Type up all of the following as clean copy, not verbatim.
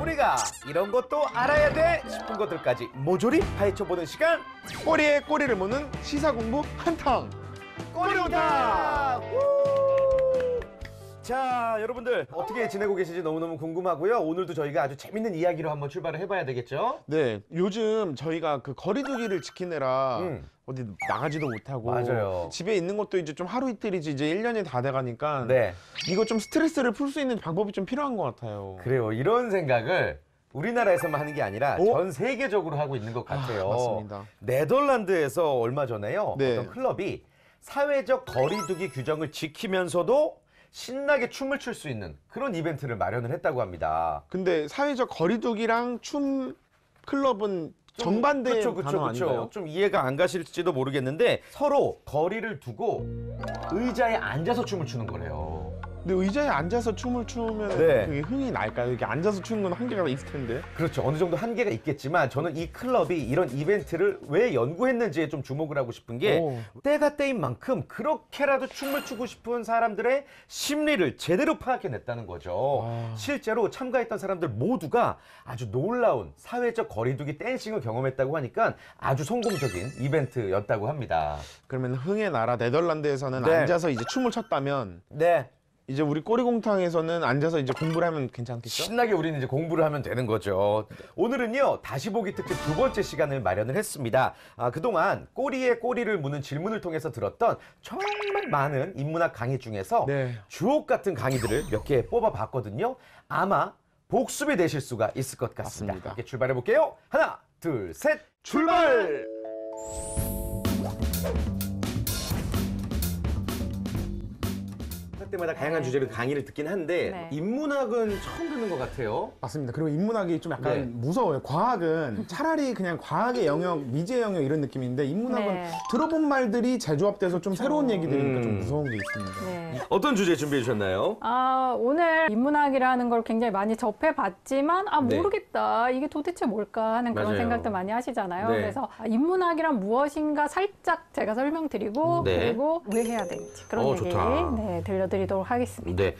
우리가 이런 것도 알아야 돼 싶은 것들까지 모조리 파헤쳐보는 시간. 꼬리에 꼬리를 무는 시사 공부 한탕. 꼬리오다. 자, 여러분들 어떻게 지내고 계신지 너무너무 궁금하고요. 오늘도 저희가 아주 재밌는 이야기로 한번 출발을 해봐야 되겠죠? 네, 요즘 저희가 그 거리두기를 지키느라 어디 나가지도 못하고 맞아요. 집에 있는 것도 이제 좀 하루 이틀이지 이제 1년이 다 돼가니까 네. 이거 좀 스트레스를 풀 수 있는 방법이 좀 필요한 것 같아요. 그래요. 이런 생각을 우리나라에서만 하는 게 아니라 오? 전 세계적으로 하고 있는 것 같아요. 맞습니다. 네덜란드에서 얼마 전에요. 네. 어떤 클럽이 사회적 거리두기 규정을 지키면서도 신나게 춤을 출 수 있는 그런 이벤트를 마련을 했다고 합니다. 근데 사회적 거리두기랑 춤 클럽은 정반대의 단어 아닌가요? 좀 이해가 안 가실지도 모르겠는데 서로 거리를 두고 의자에 앉아서 춤을 추는 거래요. 근데 의자에 앉아서 춤을 추면 네. 그게 흥이 날까요? 이렇게 앉아서 추는 건 한계가 있을 텐데. 그렇죠. 어느 정도 한계가 있겠지만 저는 이 클럽이 이런 이벤트를 왜 연구했는지에 좀 주목을 하고 싶은 게 오. 때가 때인 만큼 그렇게라도 춤을 추고 싶은 사람들의 심리를 제대로 파악해냈다는 거죠. 아. 실제로 참가했던 사람들 모두가 아주 놀라운 사회적 거리두기 댄싱을 경험했다고 하니까 아주 성공적인 이벤트였다고 합니다. 그러면 흥의 나라 네덜란드에서는 네. 앉아서 이제 춤을 췄다면 네. 이제 우리 꼬리공탕에서는 앉아서 이제 공부를 하면 괜찮겠죠? 신나게 우리는 이제 공부를 하면 되는 거죠. 오늘은요, 다시 보기 특집 두 번째 시간을 마련을 했습니다. 그동안 꼬리에 꼬리를 무는 질문을 통해서 들었던 정말 많은 인문학 강의 중에서 네. 주옥 같은 강의들을 몇 개 뽑아봤거든요. 아마 복습이 되실 수가 있을 것 같습니다. 맞습니다. 이렇게 출발해 볼게요. 하나, 둘, 셋. 출발! 할 때마다 다양한 주제로 강의를 듣긴 한데 네. 인문학은 처음 듣는 것 같아요. 맞습니다. 그리고 인문학이 좀 약간 네. 무서워요. 과학은 차라리 그냥 과학의 영역, 미지의 영역 이런 느낌인데 인문학은 네. 들어본 말들이 재조합돼서 좀 새로운 얘기들이니까 좀 무서운 게 있습니다. 네. 어떤 주제 준비해 주셨나요? 오늘 인문학이라는 걸 굉장히 많이 접해봤지만 네. 모르겠다. 이게 도대체 뭘까 하는 그런 맞아요. 생각도 많이 하시잖아요. 네. 그래서 인문학이란 무엇인가 살짝 제가 설명드리고 네. 그리고 왜 해야 되는지 그런 얘기 좋다. 네, 들려드리도록 하겠습니다. 네.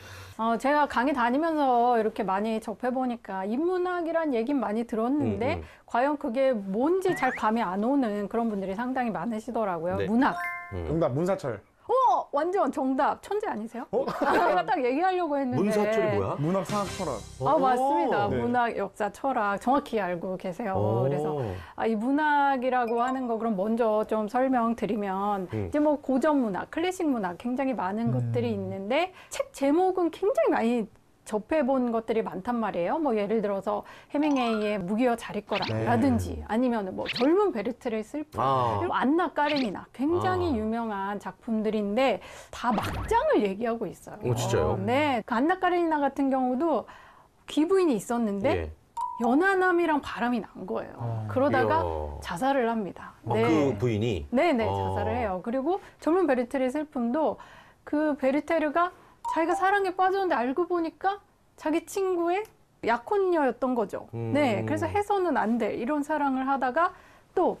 제가 강의 다니면서 이렇게 많이 접해보니까 인문학이란 얘기는 많이 들었는데 과연 그게 뭔지 잘 감이 안 오는 그런 분들이 상당히 많으시더라고요. 네. 문학. 정답 문사철. 완전 정답. 천재 아니세요? 제가 딱 얘기하려고 했는데. 문사철이 뭐야? 문학, 사학, 철학. 맞습니다. 네. 문학, 역사, 철학 정확히 알고 계세요. 오. 그래서 이 문학이라고 하는 거 그럼 먼저 좀 설명드리면 이제 뭐 고전 문학, 클래식 문학 굉장히 많은 것들이 있는데 책 제목은 굉장히 많이 접해본 것들이 많단 말이에요. 뭐 예를 들어서 해밍웨이의 무기여 자리거라라든지 아니면 뭐 젊은 베르테르의 슬픔, 그리고 안나 까레니나 굉장히 유명한 작품들인데 다 막장을 얘기하고 있어요. 오, 진짜요? 네, 그 안나 까레니나 같은 경우도 귀부인이 있었는데 예. 연하남이랑 바람이 난 거예요. 그러다가 이야. 자살을 합니다. 그 부인이? 네네, 자살을 해요. 그리고 젊은 베르테르의 슬픔도 그 베르테르가 자기가 사랑에 빠졌는데 알고 보니까 자기 친구의 약혼녀였던 거죠. 네, 그래서 해서는 안 돼. 이런 사랑을 하다가 또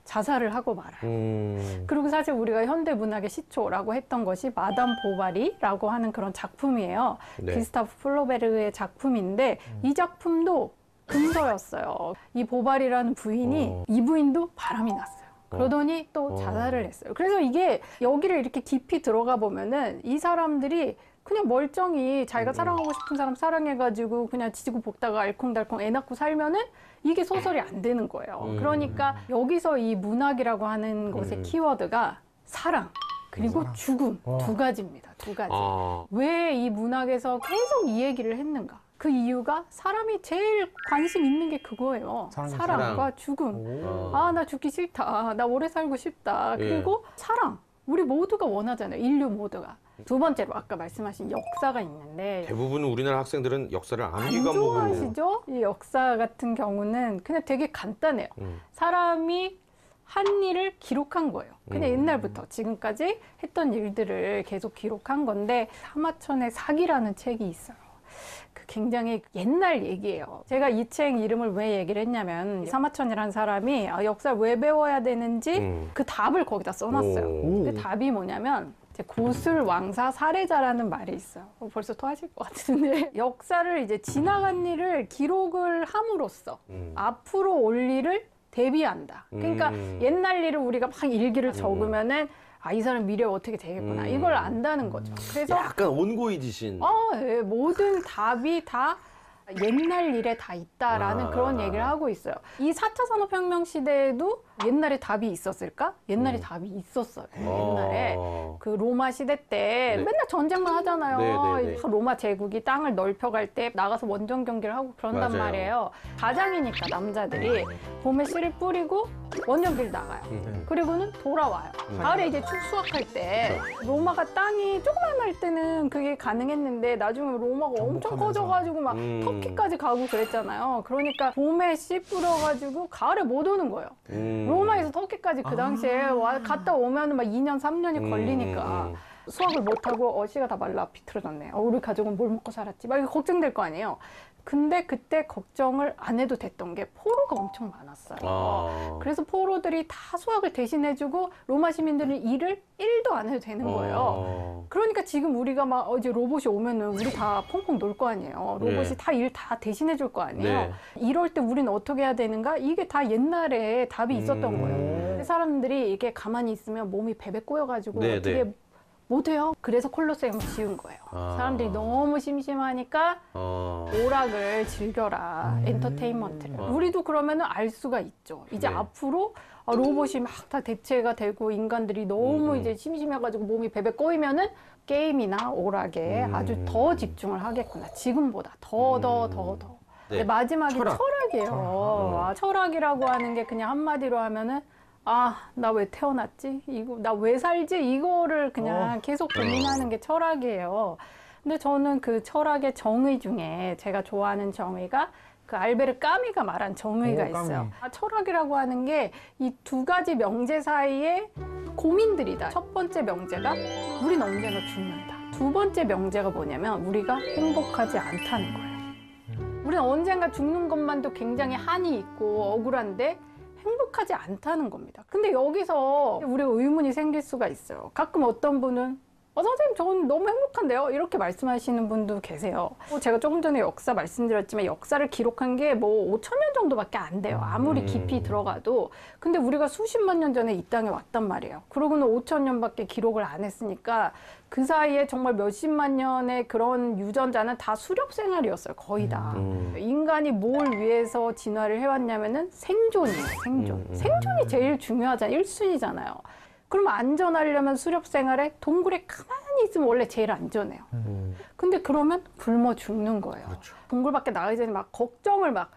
자살을 하고 말아요. 그리고 사실 우리가 현대 문학의 시초라고 했던 것이 마담 보바리라고 하는 그런 작품이에요. 네. 기스타프 플로베르의 작품인데 이 작품도 금서였어요. 이 보바리라는 부인이 이 부인도 바람이 났어요. 그러더니 또 자살을 했어요. 그래서 이게 여기를 이렇게 깊이 들어가 보면은 이 사람들이 그냥 멀쩡히 자기가 사랑하고 싶은 사람 사랑해가지고 그냥 지지고 볶다가 알콩달콩 애 낳고 살면은 이게 소설이 안 되는 거예요. 그러니까 여기서 이 문학이라고 하는 것의 키워드가 사랑 그리고 죽음 두 가지입니다. 두 가지. 왜 이 문학에서 계속 이 얘기를 했는가? 그 이유가 사람이 제일 관심 있는 게 그거예요. 사랑과 죽음. 나 죽기 싫다. 나 오래 살고 싶다. 그리고 사랑. 우리 모두가 원하잖아요. 인류 모두가. 두 번째로 아까 말씀하신 역사가 있는데 대부분 우리나라 학생들은 역사를 안 암기가 먹으려고. 좋아하시죠? 이 역사 같은 경우는 그냥 되게 간단해요. 사람이 한 일을 기록한 거예요. 그냥 옛날부터 지금까지 했던 일들을 계속 기록한 건데 사마천의 사기라는 책이 있어요. 굉장히 옛날 얘기예요. 제가 이 책 이름을 왜 얘기를 했냐면 사마천이라는 사람이 역사를 왜 배워야 되는지 그 답을 거기다 써놨어요. 그 답이 뭐냐면 이제 고술 왕사 사례자라는 말이 있어요. 벌써 토하실 것 같은데 역사를 이제 지나간 일을 기록을 함으로써 앞으로 올 일을 대비한다. 그러니까 옛날 일을 우리가 막 일기를 적으면은 아, 이 사람 미래 어떻게 되겠구나. 이걸 안다는 거죠. 그래서 약간 온고이지신. 예, 모든 답이 다 옛날 일에 다 있다라는 그런 얘기를 하고 있어요. 이 4차 산업혁명 시대에도 옛날에 답이 있었을까? 옛날에 답이 있었어요. 옛날에 그 로마 시대 때 네. 맨날 전쟁만 하잖아요. 네. 로마 제국이 땅을 넓혀갈 때 나가서 원정 경기를 하고 그런단 맞아요. 말이에요. 가장이니까 남자들이 봄에 씨를 뿌리고 원정길 나가요. 그리고는 돌아와요. 가을에 이제 수확할 때 로마가 땅이 조그만 때는 그게 가능했는데 나중에 로마가 엄청 커져가지고 막 터키까지 가고 그랬잖아요. 그러니까 봄에 씨 뿌려가지고 가을에 못 오는 거예요. 로마에서 터키까지 그 당시에 갔다 오면 막 2년, 3년이 걸리니까 수확을 못하고 씨가 다 말라 비틀어졌네. 우리 가족은 뭘 먹고 살았지? 막 이거 걱정될 거 아니에요. 근데 그때 걱정을 안 해도 됐던 게 포로가 엄청 많았어요. 그래서 포로들이 다 수확을 대신해주고 로마 시민들은 일을 1도 안 해도 되는 거예요. 그러니까 지금 우리가 막 이제 로봇이 오면은 우리 다 펑펑 놀 거 아니에요. 로봇이 네. 다 일 다 대신해 줄 거 아니에요. 네. 이럴 때 우리는 어떻게 해야 되는가? 이게 다 옛날에 답이 있었던 거예요. 사람들이 이게 가만히 있으면 몸이 베베 꼬여가지고 네, 어떻게 네. 못해요. 그래서 콜로세움을 지은 거예요. 사람들이 너무 심심하니까 오락을 즐겨라. 엔터테인먼트를. 우리도 그러면 알 수가 있죠. 이제 네. 앞으로 로봇이 막 다 대체가 되고 인간들이 너무 이제 심심해가지고 몸이 베베 꼬이면은 게임이나 오락에 아주 더 집중을 하겠구나. 지금보다 더. 네. 근데 마지막이 철학. 철학이에요. 철학이라고 하는 게 그냥 한마디로 하면은 나 왜 태어났지? 나 왜 살지? 이거를 그냥 계속 고민하는 게 철학이에요. 근데 저는 그 철학의 정의 중에 제가 좋아하는 정의가 그 알베르 까미가 말한 정의가 있어요. 철학이라고 하는 게 이 두 가지 명제 사이에 고민들이다. 첫 번째 명제가 우린 언제나 죽는다. 두 번째 명제가 뭐냐면 우리가 행복하지 않다는 거예요. 우리는 언젠가 죽는 것만도 굉장히 한이 있고 억울한데 행복하지 않다는 겁니다. 근데 여기서 우리가 의문이 생길 수가 있어요. 가끔 어떤 분은 선생님 저는 너무 행복한데요? 이렇게 말씀하시는 분도 계세요. 제가 조금 전에 역사 말씀드렸지만 역사를 기록한 게 뭐 5,000년 정도밖에 안 돼요. 아무리 깊이 들어가도. 근데 우리가 수십만 년 전에 이 땅에 왔단 말이에요. 그러고는 5,000년밖에 기록을 안 했으니까 그 사이에 정말 몇십만 년의 그런 유전자는 다 수렵 생활이었어요. 거의 다. 인간이 뭘 위해서 진화를 해왔냐면은 생존이에요. 생존이 제일 중요하잖아요. 1순위잖아요. 그럼 안전하려면 수렵 생활에 동굴에 가만히 있으면 원래 제일 안전해요. 근데 그러면 굶어 죽는 거예요. 동굴 밖에 나가기 전에 막 걱정을 나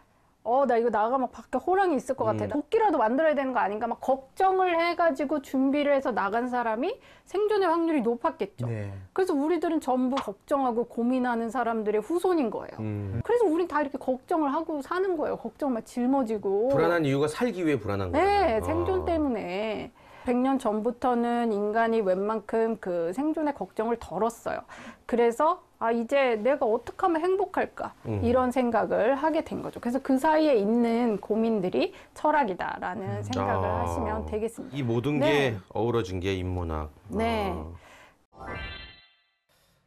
이거 나가면 밖에 호랑이 있을 것 같아. 도끼라도 만들어야 되는 거 아닌가? 막 걱정을 해가지고 준비를 해서 나간 사람이 생존의 확률이 높았겠죠. 네. 그래서 우리들은 전부 걱정하고 고민하는 사람들의 후손인 거예요. 그래서 우린 다 이렇게 걱정을 하고 사는 거예요. 걱정 막 짊어지고. 불안한 이유가 살기 위해 불안한 거예요. 네, 생존 때문에. 100년 전부터는 인간이 웬만큼 그 생존의 걱정을 덜었어요. 그래서 이제 내가 어떻게 하면 행복할까? 이런 생각을 하게 된 거죠. 그래서 그 사이에 있는 고민들이 철학이다라는 생각을 하시면 되겠습니다. 이 모든 네. 게 어우러진 게 인문학. 네.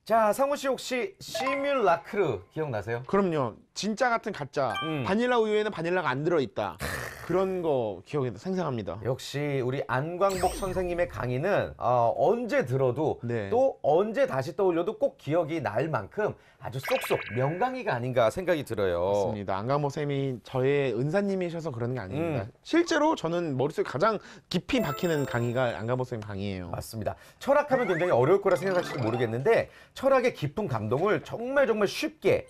자, 상훈 씨 혹시 시뮬라크르 기억나세요? 그럼요. 진짜 같은 가짜. 바닐라 우유에는 바닐라가 안 들어있다. 그런 거 기억이 생생합니다. 역시 우리 안광복 선생님의 강의는 언제 들어도 네. 또 언제 다시 떠올려도 꼭 기억이 날 만큼 아주 쏙쏙 명강의가 아닌가 생각이 들어요. 맞습니다. 안강모 쌤이 저의 은사님이셔서 그러는 게 아닙니다. 실제로 저는 머릿속에 가장 깊이 박히는 강의가 안강모 쌤 강의예요. 맞습니다. 철학하면 굉장히 어려울 거라 생각하실지 모르겠는데 철학의 깊은 감동을 정말 쉽게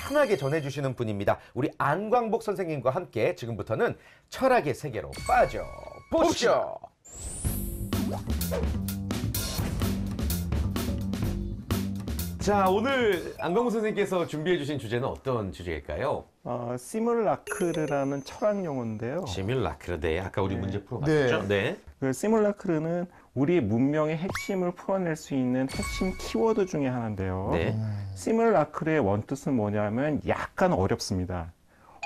편하게 전해주시는 분입니다. 우리 안광복 선생님과 함께 지금부터는 철학의 세계로 빠져보시죠. 자, 오늘 안광복 선생님께서 준비해 주신 주제는 어떤 주제일까요? 시뮬라크르라는 철학 용어인데요. 시뮬라크르. 네, 아까 우리 문제 풀어봤죠? 네. 그 시뮬라크르는 우리 문명의 핵심을 풀어낼 수 있는 핵심 키워드 중에 하나인데요. 네. 시뮬라크르의 원뜻은 뭐냐면 약간 어렵습니다.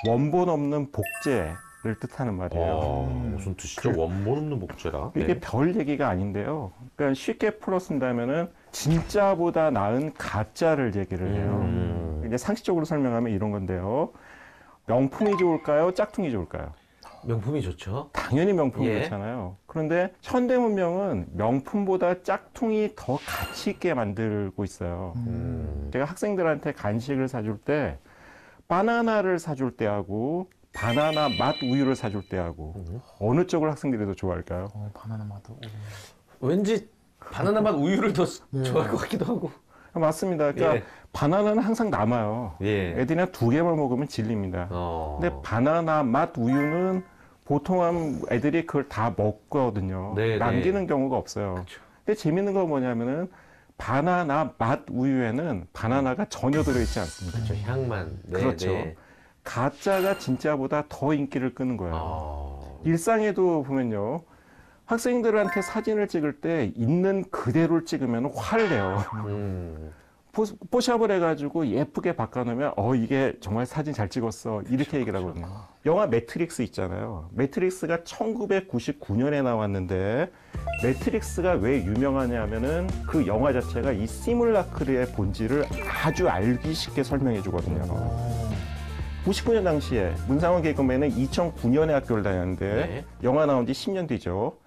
원본 없는 복제 뜻하는 말이에요. 무슨 뜻이죠? 원본 없는 복제라. 이게 네. 별 얘기가 아닌데요. 그러니까 쉽게 풀어 쓴다면은 진짜보다 나은 가짜를 얘기를 해요. 이제 상식적으로 설명하면 이런 건데요. 명품이 좋을까요? 짝퉁이 좋을까요? 명품이 좋죠. 당연히 명품이 예. 좋잖아요. 그런데 현대 문명은 명품보다 짝퉁이 더 가치 있게 만들고 있어요. 제가 학생들한테 간식을 사줄 때 바나나를 사줄 때하고 바나나 맛 우유를 사줄 때하고 어느 쪽을 학생들이 더 좋아할까요? 바나나 맛도. 왠지 바나나 맛 우유를 더 좋아할 것 같기도 하고. 맞습니다. 그러니까 예. 바나나는 항상 남아요. 예. 애들이 한 2개만 먹으면 질립니다. 근데 바나나 맛 우유는 보통 애들이 그걸 다 먹거든요. 네, 남기는 경우가 없어요. 그쵸. 근데 재밌는 건 뭐냐면은 바나나 맛 우유에는 바나나가 전혀 들어있지 않습니다. 저 향만. 네, 그렇죠. 네. 가짜가 진짜보다 더 인기를 끄는 거예요. 아. 일상에도 보면요. 학생들한테 사진을 찍을 때 있는 그대로를 찍으면 화를 내요. 포샵을 해가지고 예쁘게 바꿔놓으면 이게 정말 사진 잘 찍었어 이렇게 얘기를 하거든요. 영화 매트릭스 있잖아요. 매트릭스가 1999년에 나왔는데 매트릭스가 왜 유명하냐면은 그 영화 자체가 이 시뮬라크르의 본질을 아주 알기 쉽게 설명해 주거든요. 99년 당시에 문상원 개그맨은 2009년에 학교를 다녔는데 네. 영화 나온 지 10년 뒤죠.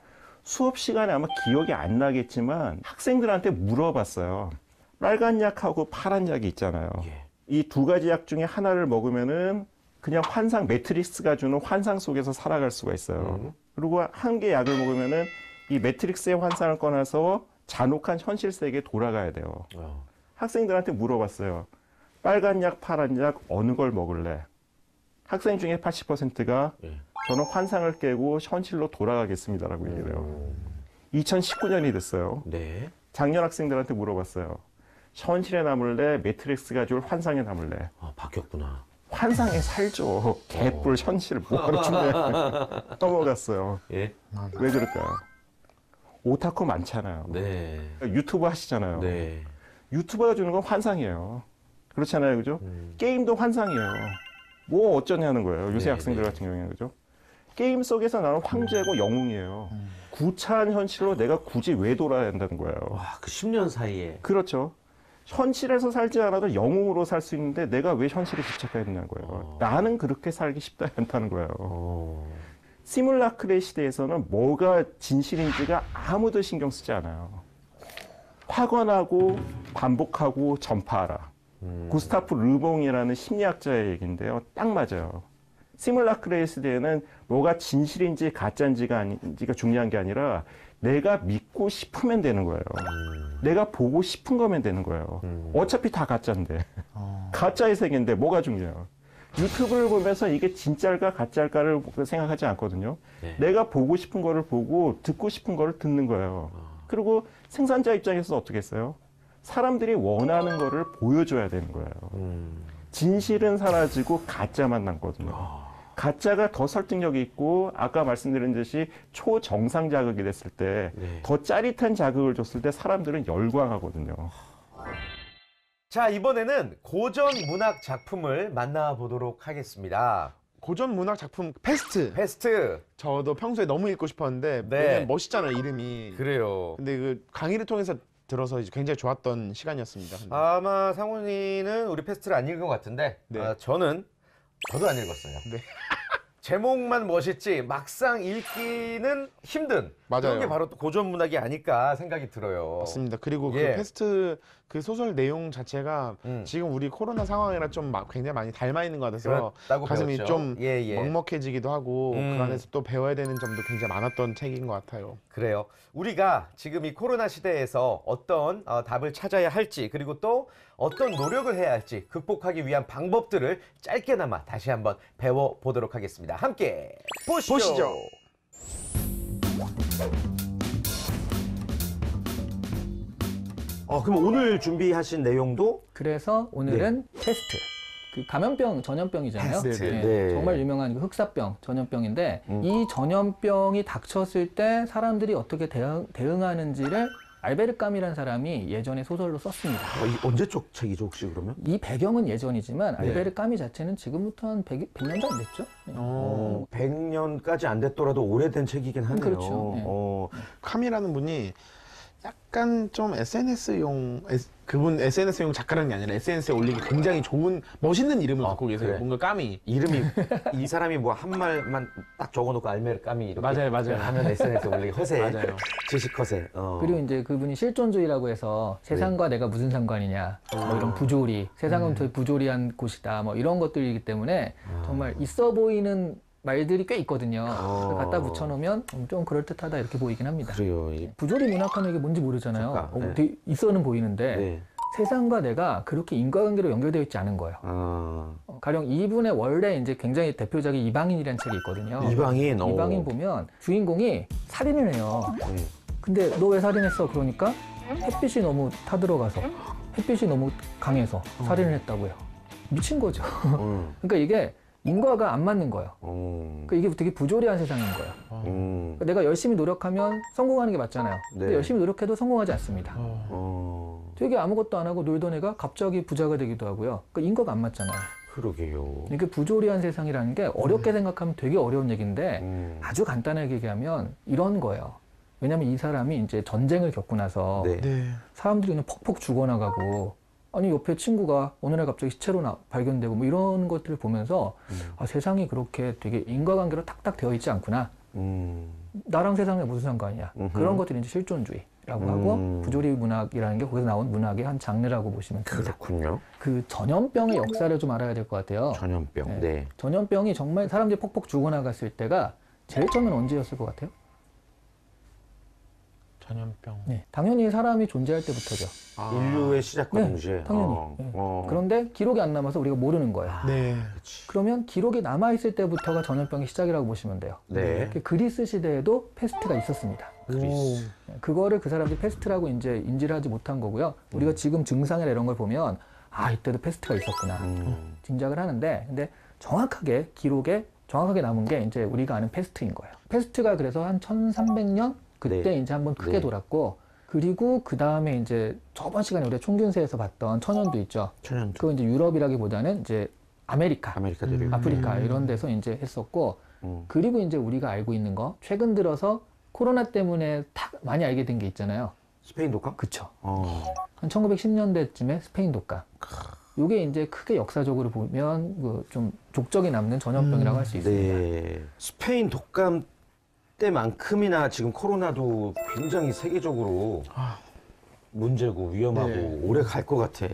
수업 시간에 아마 기억이 안 나겠지만 학생들한테 물어봤어요. 빨간 약하고 파란 약이 있잖아요. 예. 이 두 가지 약 중에 하나를 먹으면은 그냥 환상, 매트릭스가 주는 환상 속에서 살아갈 수가 있어요. 그리고 한 개 약을 먹으면은 이 매트릭스의 환상을 꺼내서 잔혹한 현실 세계에 돌아가야 돼요. 학생들한테 물어봤어요. 빨간 약, 파란 약 어느 걸 먹을래? 학생 중에 80%가 예. 저는 환상을 깨고 현실로 돌아가겠습니다라고 얘기를 해요. 2019년이 됐어요. 네. 작년 학생들한테 물어봤어요. 현실에 남을래? 매트릭스가 줄 환상에 남을래? 아, 바뀌었구나. 환상에 살죠. 개뿔 현실 뭐하러 준대. 넘어갔어요. 예. 왜 그럴까요? 오타쿠 많잖아요. 네. 유튜브 하시잖아요. 네. 유튜버가 주는 건 환상이에요. 그렇잖아요. 그죠? 게임도 환상이에요. 뭐 어쩌냐는 거예요. 요새 네, 학생들 네. 같은 경우에는. 그죠? 게임 속에서 나는 황제고 영웅이에요. 구차한 현실로 내가 굳이 왜 돌아야 한다는 거예요. 와, 그 10년 사이에. 그렇죠. 현실에서 살지 않아도 영웅으로 살 수 있는데 내가 왜 현실에 집착해야 되냐는 거예요. 나는 그렇게 살기 쉽지 않다는 거예요. 시뮬라크의 시대에서는 뭐가 진실인지가 아무도 신경 쓰지 않아요. 확언하고 반복하고 전파하라. 구스타프 르봉이라는 심리학자의 얘기인데요. 딱 맞아요. 시뮬라크의 시대에는 뭐가 진실인지 가짜인지가 중요한 게 아니라 내가 믿고 싶으면 되는 거예요. 내가 보고 싶은 거면 되는 거예요. 어차피 다 가짜인데. 가짜의 세계인데 뭐가 중요해요. 유튜브를 보면서 이게 진짜일까 가짜일까를 생각하지 않거든요. 네. 내가 보고 싶은 거를 보고 듣고 싶은 거를 듣는 거예요. 그리고 생산자 입장에서 어떻게 했어요? 사람들이 원하는 거를 보여줘야 되는 거예요. 진실은 사라지고 가짜만 남거든요. 가짜가 더 설득력이 있고 아까 말씀드린 듯이 초정상 자극이 됐을 때 더 네. 짜릿한 자극을 줬을 때 사람들은 열광하거든요. 자, 이번에는 고전 문학 작품을 만나보도록 하겠습니다. 고전 문학 작품 페스트. 베스트. 저도 평소에 너무 읽고 싶었는데 네. 왜냐면 멋있잖아요, 이름이. 그래요. 근데 그 강의를 통해서 들어서 이제 굉장히 좋았던 시간이었습니다. 근데. 아마 상훈이는 우리 페스트를 안 읽은 것 같은데 네. 저도 안 읽었어요. 네. 제목만 멋있지 막상 읽기는 힘든 맞아요. 그런 게 바로 또 고전 문학이 아닐까 생각이 들어요. 맞습니다. 그리고 예. 그 페스트 그 소설 내용 자체가 지금 우리 코로나 상황이랑 좀 굉장히 많이 닮아 있는 것 같아서 그렇다고 가슴이 배웠죠. 좀 예. 먹먹해지기도 하고 그 안에서 또 배워야 되는 점도 굉장히 많았던 책인 것 같아요. 그래요. 우리가 지금 이 코로나 시대에서 어떤 답을 찾아야 할지 그리고 또 어떤 노력을 해야 할지 극복하기 위한 방법들을 짧게나마 다시 한번 배워보도록 하겠습니다. 함께 보시죠. 그럼 오늘 준비하신 내용도 그래서 오늘은 테스트. 그 감염병, 전염병이잖아요. 테스트. 예, 네. 정말 유명한 그 흑사병, 전염병인데 이 전염병이 닥쳤을 때 사람들이 어떻게 대응하는지를 알베르 까미라는 사람이 예전에 소설로 썼습니다. 언제적 책이죠 혹시 그러면? 이 배경은 예전이지만 네. 알베르 까미 자체는 지금부터 한 100년도 안 됐죠. 네. 100년까지 안 됐더라도 오래된 책이긴 하네요. 그렇죠. 네. 카미라는 분이 약간 좀 SNS용 그분 SNS용 작가라는 게 아니라 SNS에 올리기 굉장히 좋은 멋있는 이름을 갖고 계세요. 그래. 뭔가 까미. 이름이 이 사람이 뭐 한 말만 딱 적어놓고 알메르 까미 이렇게 맞아요. 하면 SNS에 올리기 허세. 맞아요. 지식 허세. 그리고 이제 그분이 실존주의라고 해서 세상과 내가 무슨 상관이냐, 뭐 이런 부조리, 세상은 되게 부조리한 곳이다, 뭐 이런 것들이기 때문에 정말 있어 보이는 말들이 꽤 있거든요. 그걸 갖다 붙여놓으면 좀 그럴듯하다 이렇게 보이긴 합니다. 그래요. 부조리 문학하면 이게 뭔지 모르잖아요. 잠깐, 네. 되게 있어는 보이는데 네. 세상과 내가 그렇게 인과관계로 연결되어 있지 않은 거예요. 가령 이분의 원래 이제 굉장히 대표작이 이방인이라는 책이 있거든요. 이방인. 이방인 보면 주인공이 살인을 해요. 근데 너 왜 살인했어? 그러니까 햇빛이 너무 타들어가서 햇빛이 너무 강해서 살인을 했다고요. 미친 거죠. 그러니까 이게 인과가 안 맞는 거예요. 그러니까 이게 되게 부조리한 세상인 거예요. 그러니까 내가 열심히 노력하면 성공하는 게 맞잖아요. 근데 네. 열심히 노력해도 성공하지 않습니다. 되게 아무것도 안 하고 놀던 애가 갑자기 부자가 되기도 하고요. 그러니까 인과가 안 맞잖아요. 그러게요. 이게 부조리한 세상이라는 게 어렵게 생각하면 되게 어려운 얘기인데 아주 간단하게 얘기하면 이런 거예요. 왜냐하면 이 사람이 이제 전쟁을 겪고 나서 네. 네. 사람들이 그냥 퍽퍽 죽어나가고 아니 옆에 친구가 어느 날 갑자기 시체로 발견되고 뭐 이런 것들을 보면서 아, 세상이 그렇게 되게 인과관계로 탁탁 되어 있지 않구나. 나랑 세상에 무슨 상관이냐. 그런 것들이 이제 실존주의라고 하고 부조리 문학이라는 게 거기서 나온 문학의 한 장르라고 보시면 됩니다. 그렇군요. 그 전염병의 역사를 좀 알아야 될 것 같아요. 전염병. 네. 네. 전염병이 정말 사람들이 퍽퍽 죽어나갔을 때가 제일 처음엔 언제였을 것 같아요? 전염병. 네, 당연히 사람이 존재할 때부터죠. 인류의 시작과 네, 동시에. 당연히. 네. 그런데 기록이 안 남아서 우리가 모르는 거예요. 네. 그러면 기록이 남아있을 때부터가 전염병의 시작이라고 보시면 돼요. 네. 그리스 시대에도 페스트가 있었습니다. 그리스. 그거를 그 사람들이 페스트라고 이제 인지를 하지 못한 거고요. 우리가 지금 증상이나 이런 걸 보면 아 이때도 페스트가 있었구나 짐작을 하는데 근데 정확하게 기록에 정확하게 남은 게 이제 우리가 아는 페스트인 거예요. 페스트가 그래서 한 1300년 그때 네. 이제 한번 크게 네. 돌았고 그리고 그 다음에 이제 저번 시간에 우리가 총균세에서 봤던 천연두 있죠. 천연두. 그건 이제 유럽이라기보다는 이제 아메리카, 아메리카 대륙. 아프리카 이런 데서 이제 했었고 그리고 이제 우리가 알고 있는 거 최근 들어서 코로나 때문에 많이 알게 된 게 있잖아요. 스페인 독감? 그쵸. 어. 한 1910년대쯤에 스페인 독감. 요게 이제 크게 역사적으로 보면 그 좀 족적이 남는 전염병이라고 할 수 있습니다. 네. 스페인 독감 때만큼이나 지금 코로나도 굉장히 세계적으로 문제고 위험하고 네. 오래 갈 것 같아.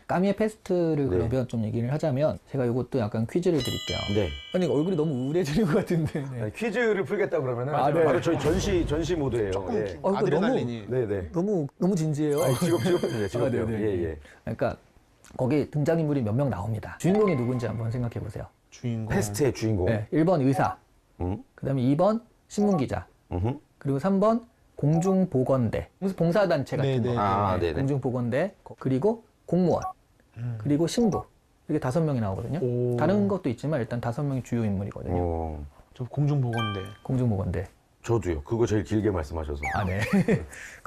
까미의 페스트를 네. 그러면 좀 얘기를 하자면 제가 이것도 약간 퀴즈를 드릴게요. 네. 아니 얼굴이 너무 우울해지는 것 같은데. 네. 퀴즈를 풀겠다 그러면은 네. 바로 저희 전시 모드예요. 예. 이거 아드레날린이. 네네. 너무 진지해요. 직업병이에요. 직업병. 네네. 예, 예. 그러니까 거기 등장인물이 몇 명 나옵니다. 주인공이 누군지 한번 생각해 보세요. 주인공. 페스트의 주인공. 네, 1번 의사, 그다음에 2번 신문기자, 그리고 3번 공중보건대, 무슨 봉사단체 같은 네네. 거. 아, 네네. 공중보건대, 그리고 공무원, 그리고 신부. 이렇게 5명이 나오거든요. 오. 다른 것도 있지만 일단 5명이 주요 인물이거든요. 어. 저 공중보건대. 공중보건대. 저도요. 그거 제일 길게 말씀하셔서. 아, 네.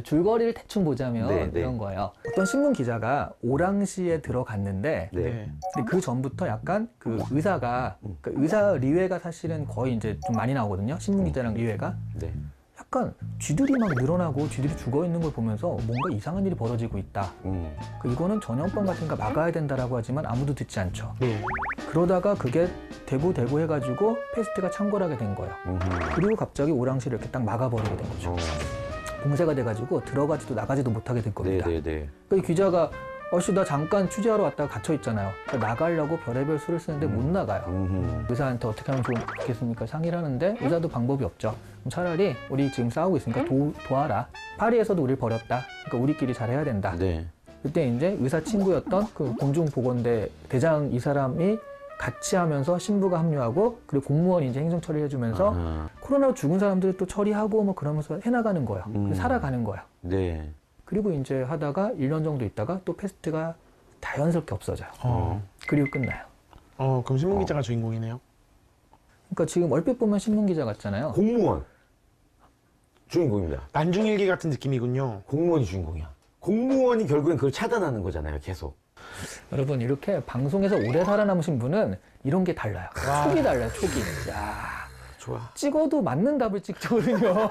줄거리를 대충 보자면 네, 네. 이런 거예요. 어떤 신문 기자가 오랑시에 들어갔는데 네. 근데 그 전부터 약간 그 의사가 그 의사 리웨가 사실은 거의 이제 좀 많이 나오거든요. 신문 기자랑 리웨가 네. 약간 쥐들이 막 늘어나고 쥐들이 죽어 있는 걸 보면서 뭔가 이상한 일이 벌어지고 있다. 이거는 전염병 같은 거 막아야 된다라고 하지만 아무도 듣지 않죠. 네. 그러다가 그게 대고 해가지고 페스트가 창궐하게 된 거예요. 그리고 갑자기 오랑시를 이렇게 딱 막아버리게 된 거죠. 봉쇄가 돼가지고 들어가지도 나가지도 못하게 된 겁니다. 네네네. 그 기자가 나 잠깐 취재하러 왔다가 갇혀 있잖아요. 그러니까 나가려고 별의별 수를 쓰는데 못 나가요. 의사한테 어떻게 하면 좋겠습니까? 상의를 하는데 의사도 방법이 없죠. 그럼 차라리 우리 지금 싸우고 있으니까 도와라. 파리에서도 우리를 버렸다. 그러니까 우리끼리 잘해야 된다. 네. 그때 이제 의사 친구였던 그 공중보건대 대장 이 사람이 같이 하면서 신부가 합류하고 그리고 공무원이 이제 행정 처리를 해주면서 코로나로 죽은 사람들을 또 처리하고 뭐 그러면서 해나가는 거예요. 살아가는 거예요. 네. 그리고 이제 하다가 1년 정도 있다가 또 페스트가 자연스럽게 없어져요. 그리고 끝나요. 그럼 신문기자가 주인공이네요. 그러니까 지금 얼핏 보면 신문기자 같잖아요. 공무원. 주인공입니다. 난중일기 같은 느낌이군요. 공무원이 주인공이야. 공무원이 결국엔 그걸 차단하는 거잖아요, 계속. 여러분 이렇게 방송에서 오래 살아남으신 분은 이런 게 달라요. 촉이 달라요, 촉이. 야, 좋아. 찍어도 맞는 답을 찍거든요.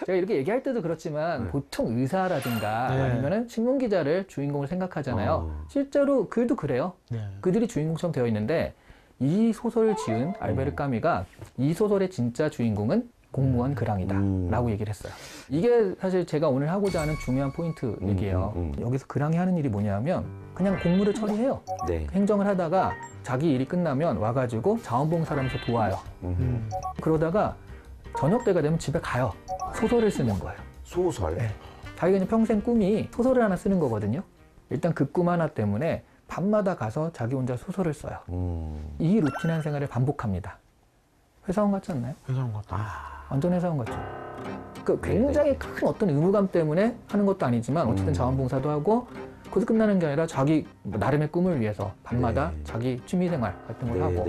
제가 이렇게 얘기할 때도 그렇지만 보통 의사라든가 네. 아니면은 신문 기자를 주인공을 생각하잖아요. 실제로 글도 그래요. 네. 그들이 주인공처럼 되어 있는데 이 소설을 지은 알베르 까미가 이 소설의 진짜 주인공은 공무원 그랑이다 라고 얘기를 했어요. 이게 사실 제가 오늘 하고자 하는 중요한 포인트 얘기예요. 여기서 그랑이 하는 일이 뭐냐면 그냥 공무를 처리해요. 네. 행정을 하다가 자기 일이 끝나면 와가지고 자원봉사하면서 도와요. 그러다가 저녁 때가 되면 집에 가요. 소설을 쓰는 거예요. 소설. 네. 자기가 그냥 평생 꿈이 소설을 하나 쓰는 거거든요. 일단 그 꿈 하나 때문에 밤마다 가서 자기 혼자 소설을 써요. 이 루틴한 생활을 반복합니다. 회사원 같지 않나요? 회사원 같다. 완전 회사원 같죠. 그 굉장히 큰 어떤 의무감 때문에 하는 것도 아니지만 어쨌든 자원봉사도 하고 거기서 끝나는 게 아니라 자기 나름의 꿈을 위해서 밤마다 자기 취미생활 같은 걸 하고.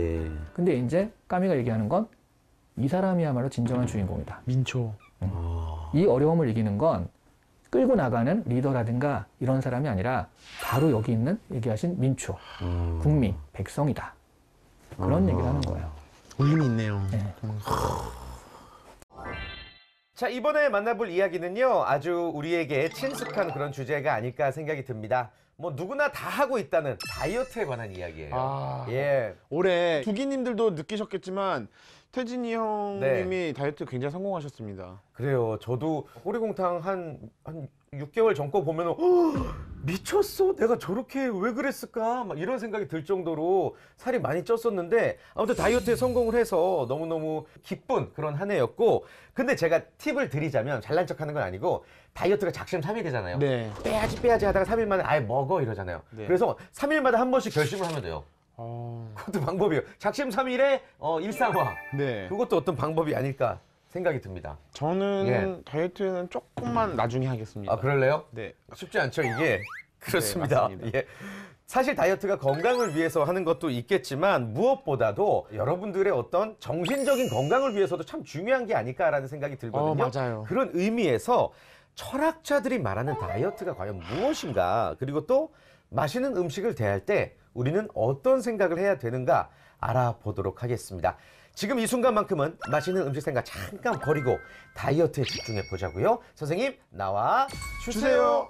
근데 이제 까미가 얘기하는 건 이 사람이야말로 진정한 주인공이다. 민초. 이 어려움을 이기는 건 끌고 나가는 리더라든가 이런 사람이 아니라 바로 여기 있는 얘기하신 민초, 국민, 백성이다. 그런 얘기를 하는 거예요. 울림이 있네요. 네. 자, 이번에 만나볼 이야기는요, 아주 우리에게 친숙한 그런 주제가 아닐까 생각이 듭니다. 뭐 누구나 다 하고 있다는 다이어트에 관한 이야기예요. 아, 예. 올해 두기님들도 느끼셨겠지만 태진이 형님이 다이어트 굉장히 성공하셨습니다. 그래요. 저도 꼬리곰탕 한 6개월 전 거 보면은 미쳤어. 내가 저렇게 왜 그랬을까? 막 이런 생각이 들 정도로 살이 많이 쪘었는데 아무튼 다이어트에 성공을 해서 너무너무 기쁜 그런 한 해였고, 근데 제가 팁을 드리자면 잘난 척하는 건 아니고 다이어트가 작심삼일이잖아요. 네. 빼야지 하다가 3일 만에 아예 먹어 이러잖아요. 네. 그래서 3일마다 한 번씩 결심을 하면 돼요. 그것도 방법이에요. 작심삼일의 일상화. 네. 그것도 어떤 방법이 아닐까 생각이 듭니다. 저는 다이어트는 조금만 나중에 하겠습니다. 아, 그럴래요? 네. 쉽지 않죠, 이게. 그렇습니다. 맞습니다. 예. 사실 다이어트가 건강을 위해서 하는 것도 있겠지만 무엇보다도 여러분들의 어떤 정신적인 건강을 위해서도 참 중요한 게 아닐까라는 생각이 들거든요. 맞아요. 그런 의미에서 철학자들이 말하는 다이어트가 과연 무엇인가, 그리고 또 맛있는 음식을 대할 때 우리는 어떤 생각을 해야 되는가 알아보도록 하겠습니다. 지금 이 순간만큼은 맛있는 음식 생각 잠깐 버리고 다이어트에 집중해 보자고요. 선생님, 나와 주세요.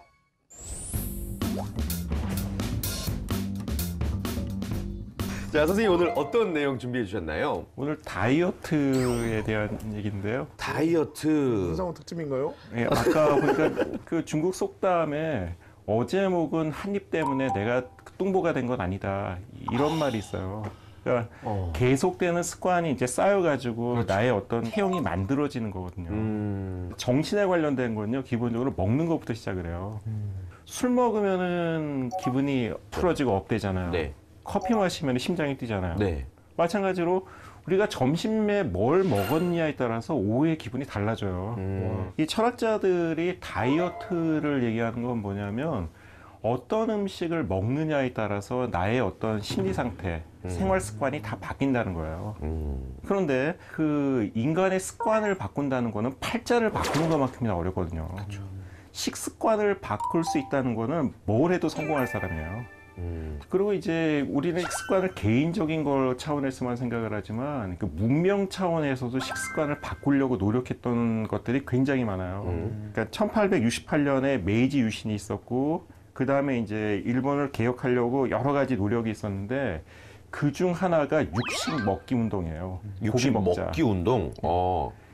자, 선생님 오늘 어떤 내용 준비해 주셨나요? 오늘 다이어트에 대한 얘기인데요. 다이어트. 수상호 특집인가요? 예, 아까 보니까 그 중국 속담에 어제 먹은 한 입 때문에 내가 뚱보가 된 건 아니다. 이런 말이 있어요. 그러니까 계속되는 습관이 이제 쌓여가지고 나의 어떤 체형이 만들어지는 거거든요. 정신에 관련된 건요, 기본적으로 먹는 것부터 시작을 해요. 술 먹으면은 기분이 풀어지고 업되잖아요. 네. 커피 마시면 심장이 뛰잖아요. 네. 마찬가지로 우리가 점심에 뭘 먹었냐에 따라서 오후의 기분이 달라져요. 이 철학자들이 다이어트를 얘기하는 건 뭐냐면 어떤 음식을 먹느냐에 따라서 나의 어떤 심리 상태, 생활 습관이 다 바뀐다는 거예요. 그런데 그 인간의 습관을 바꾼다는 거는 팔자를 바꾸는 것만큼이나 어렵거든요. 식습관을 바꿀 수 있다는 거는 뭘 해도 성공할 사람이에요. 그리고 이제 우리는 식습관을 개인적인 걸 차원에서만 생각을 하지만 그 문명 차원에서도 식습관을 바꾸려고 노력했던 것들이 굉장히 많아요. 그러니까 1868년에 메이지 유신이 있었고, 그 다음에 이제 일본을 개혁하려고 여러 가지 노력이 있었는데 그 중 하나가 육식 먹기 운동이에요. 육식 고기 먹자. 먹기 운동.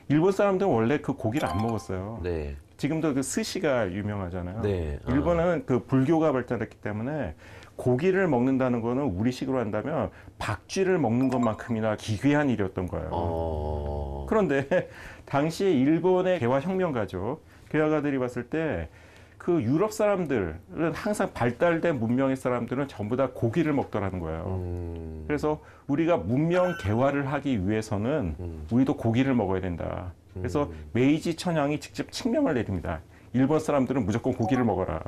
일본 사람들은 원래 그 고기를 안 먹었어요. 네. 지금도 그 스시가 유명하잖아요. 네. 일본은 그 불교가 발달했기 때문에 고기를 먹는다는 거는 우리식으로 한다면 박쥐를 먹는 것만큼이나 기괴한 일이었던 거예요. 그런데 당시에 일본의 개화혁명가죠. 개화가들이 봤을 때 그 유럽 사람들은 항상 발달된 문명의 사람들은 전부 다 고기를 먹더라는 거예요. 그래서 우리가 문명 개화를 하기 위해서는 우리도 고기를 먹어야 된다. 그래서 메이지 천황이 직접 칙명을 내립니다. 일본 사람들은 무조건 고기를 먹어라.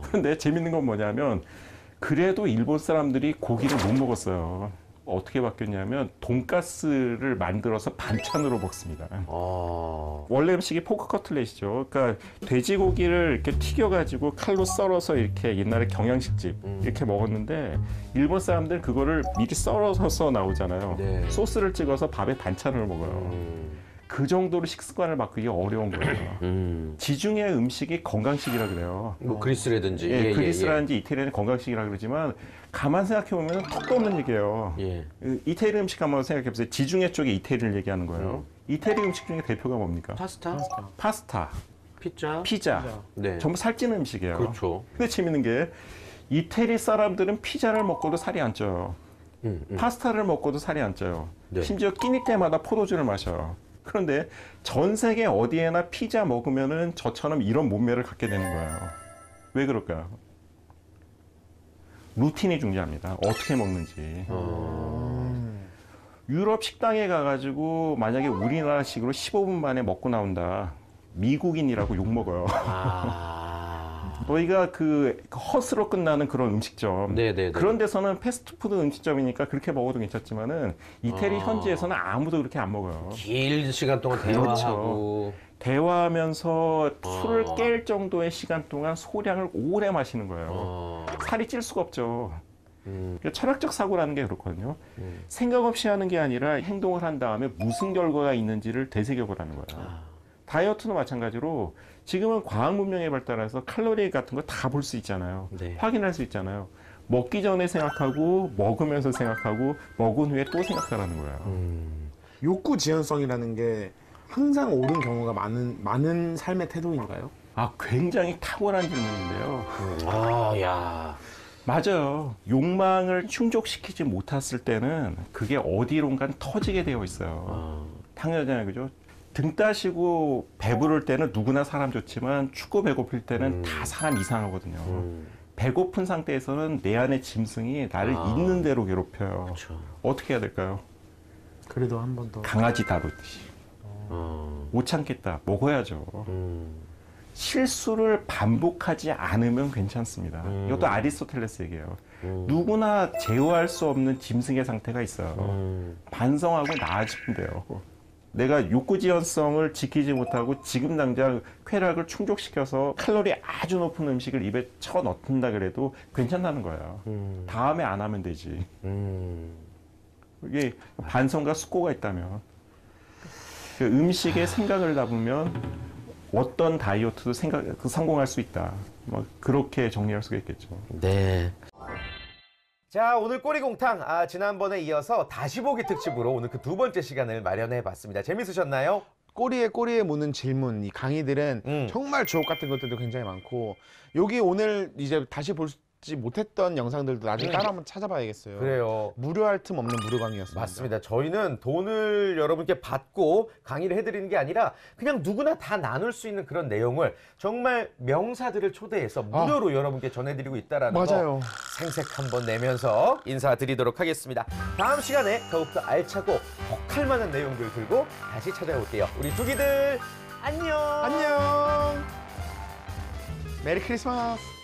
그런데 재밌는 건 뭐냐면 그래도 일본 사람들이 고기를 못 먹었어요. 어떻게 바뀌었냐면 돈가스를 만들어서 반찬으로 먹습니다. 원래 음식이 포크 커틀렛이죠. 그러니까 돼지고기를 이렇게 튀겨가지고 칼로 썰어서 이렇게 옛날에 경양식집 이렇게 먹었는데 일본 사람들은 그거를 미리 썰어서 나오잖아요. 네. 소스를 찍어서 밥에 반찬을 먹어요. 그 정도로 식습관을 바꾸기 어려운 거예요. 지중해 음식이 건강식이라 그래요. 뭐 그리스라든지. 예, 그리스라든지 이태리는 건강식이라 그러지만 가만 생각해 보면 턱도 없는 얘기예요. 예. 이태리 음식 한번 생각해 보세요. 지중해 쪽에 이태리를 얘기하는 거예요. 이태리 음식 중에 대표가 뭡니까? 파스타, 파스타, 피자. 네. 전부 살찌는 음식이에요. 그렇죠. 근데 재밌는 게 이태리 사람들은 피자를 먹고도 살이 안 쪄요. 파스타를 먹고도 살이 안 쪄요. 네. 심지어 끼니 때마다 포도주를 마셔요. 그런데 전 세계 어디에나 피자 먹으면은 저처럼 이런 몸매를 갖게 되는 거예요. 왜 그럴까요? 루틴이 중요합니다. 어떻게 먹는지. 유럽 식당에 가가지고 만약에 우리나라식으로 15분 만에 먹고 나온다. 미국인이라고 욕 먹어요. 너희가 그 헛으로 끝나는 그런 음식점. 네네네. 그런 데서는 패스트푸드 음식점이니까 그렇게 먹어도 괜찮지만은 이태리 현지에서는 아무도 그렇게 안 먹어요. 긴 시간 동안 그렇죠. 대화하고. 대화하면서 술을 깰 정도의 시간 동안 소량을 오래 마시는 거예요. 살이 찔 수가 없죠. 그러니까 철학적 사고라는 게 그렇거든요. 생각 없이 하는 게 아니라 행동을 한 다음에 무슨 결과가 있는지를 되새겨보라는 거야. 다이어트도 마찬가지로 지금은 과학 문명에 발달해서 칼로리 같은 거 다 볼 수 있잖아요. 네. 확인할 수 있잖아요. 먹기 전에 생각하고 먹으면서 생각하고 먹은 후에 또 생각하라는 거예요. 욕구 지연성이라는 게 항상 옳은 경우가 많은 삶의 태도인가요? 아, 굉장히 탁월한 질문인데요. 야. 맞아요. 욕망을 충족시키지 못했을 때는 그게 어디론가 터지게 되어 있어요. 당연하잖아요, 그죠? 등 따시고 배부를 때는 누구나 사람 좋지만 춥고 배고플 때는 다 사람 이상하거든요. 배고픈 상태에서는 내 안의 짐승이 나를 있는 대로 괴롭혀요. 그렇죠. 어떻게 해야 될까요? 그래도 한 번 더. 강아지 다루듯이. 못 참겠다. 먹어야죠. 실수를 반복하지 않으면 괜찮습니다. 이것도 아리스토텔레스 얘기예요. 누구나 제어할 수 없는 짐승의 상태가 있어요. 반성하고 나아지면 돼요. 내가 욕구 지연성을 지키지 못하고 지금 당장 쾌락을 충족시켜서 칼로리 아주 높은 음식을 입에 쳐 넣는다 그래도 괜찮다는 거예요. 다음에 안 하면 되지. 이게 반성과 숙고가 있다면 그 음식에 생각을 담으면 어떤 다이어트도 성공할 수 있다. 뭐 그렇게 정리할 수가 있겠죠. 네. 자, 오늘 꼬리공탕, 지난번에 이어서 다시 보기 특집으로 오늘 그 두 번째 시간을 마련해 봤습니다. 재밌으셨나요? 꼬리에 묻는 질문, 이 강의들은 정말 주옥 같은 것들도 굉장히 많고, 여기 오늘 이제 다시 보지 못했던 영상들도 나중에 따로 한번 찾아봐야겠어요. 그래요. 무료할 틈 없는 무료 강의였습니다. 맞습니다. 저희는 돈을 여러분께 받고 강의를 해드리는 게 아니라 그냥 누구나 다 나눌 수 있는 그런 내용을 정말 명사들을 초대해서 무료로 여러분께 전해드리고 있다는 맞아요. 거 생색 한번 내면서 인사드리도록 하겠습니다. 다음 시간에 더욱더 알차고 혹할 만한 내용들 들고 다시 찾아올게요. 우리 뚜기들 안녕. 안녕. 메리 크리스마스.